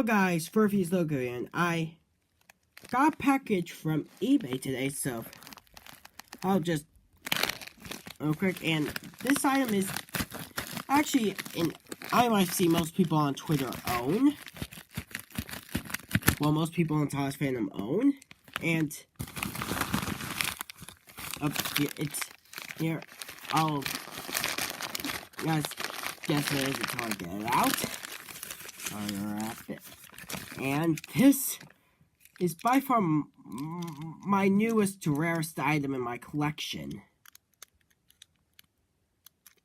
Hello guys, Furphy's Logo, and I got a package from eBay today, so I'll just real quick. And this item is actually an item I see most people on Twitter own. Well, most people on Thomas Fandom own, and it's here. I'll guys guess it is until I get it out. Unwrap it. And this is by far my newest to rarest item in my collection.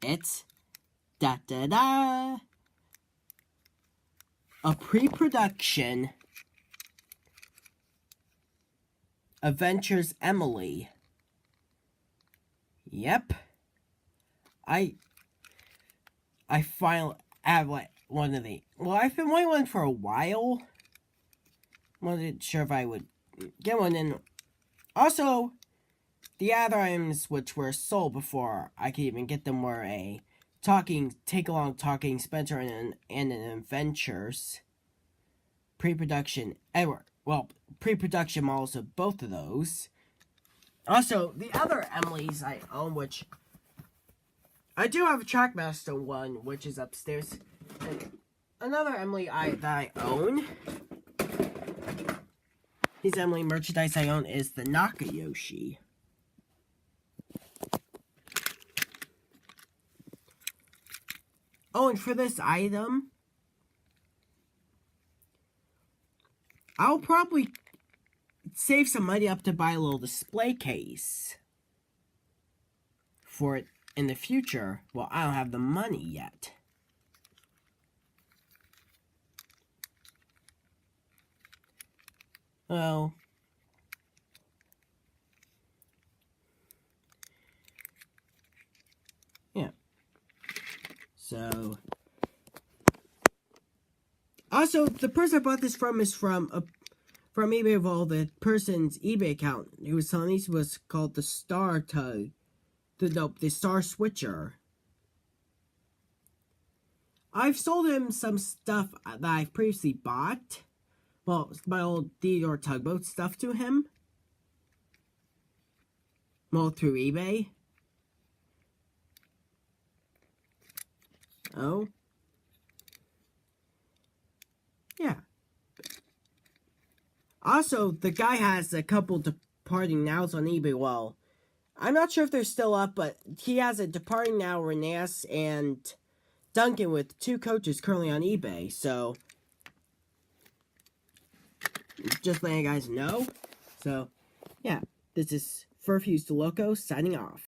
It's a pre-production Adventures Emily. Yep. I finally have one of the. Well, I've been wanting one for a while. Wasn't sure if I would get one, and also the other items which were sold before I could even get them were a take-along talking Spencer and an Adventures pre-production Edward. Well, pre-production models of both of those. Also, the other Emily's I own, which I do have a Trackmaster one, which is upstairs. And another Emily that I own, his Emily merchandise I own, is the Nakayoshi. Oh, and for this item, I'll probably save some money up to buy a little display case for it in the future. Well, I don't have the money yet. Well, yeah. So, also, the person I bought this from is from eBay. Of all, the person's eBay account who was selling these was called the Star Tug. The Star Switcher. I've sold him some stuff that I've previously bought. Well, my old Theodore Tugboat stuff to him. Well, through eBay. Oh. Yeah. Also, the guy has a couple departing nows on eBay. Well, I'm not sure if they're still up, but he has a departing now Renas and Duncan with 2 coaches currently on eBay. So, just letting you guys know. So, yeah, this is Furfuse the Loco signing off.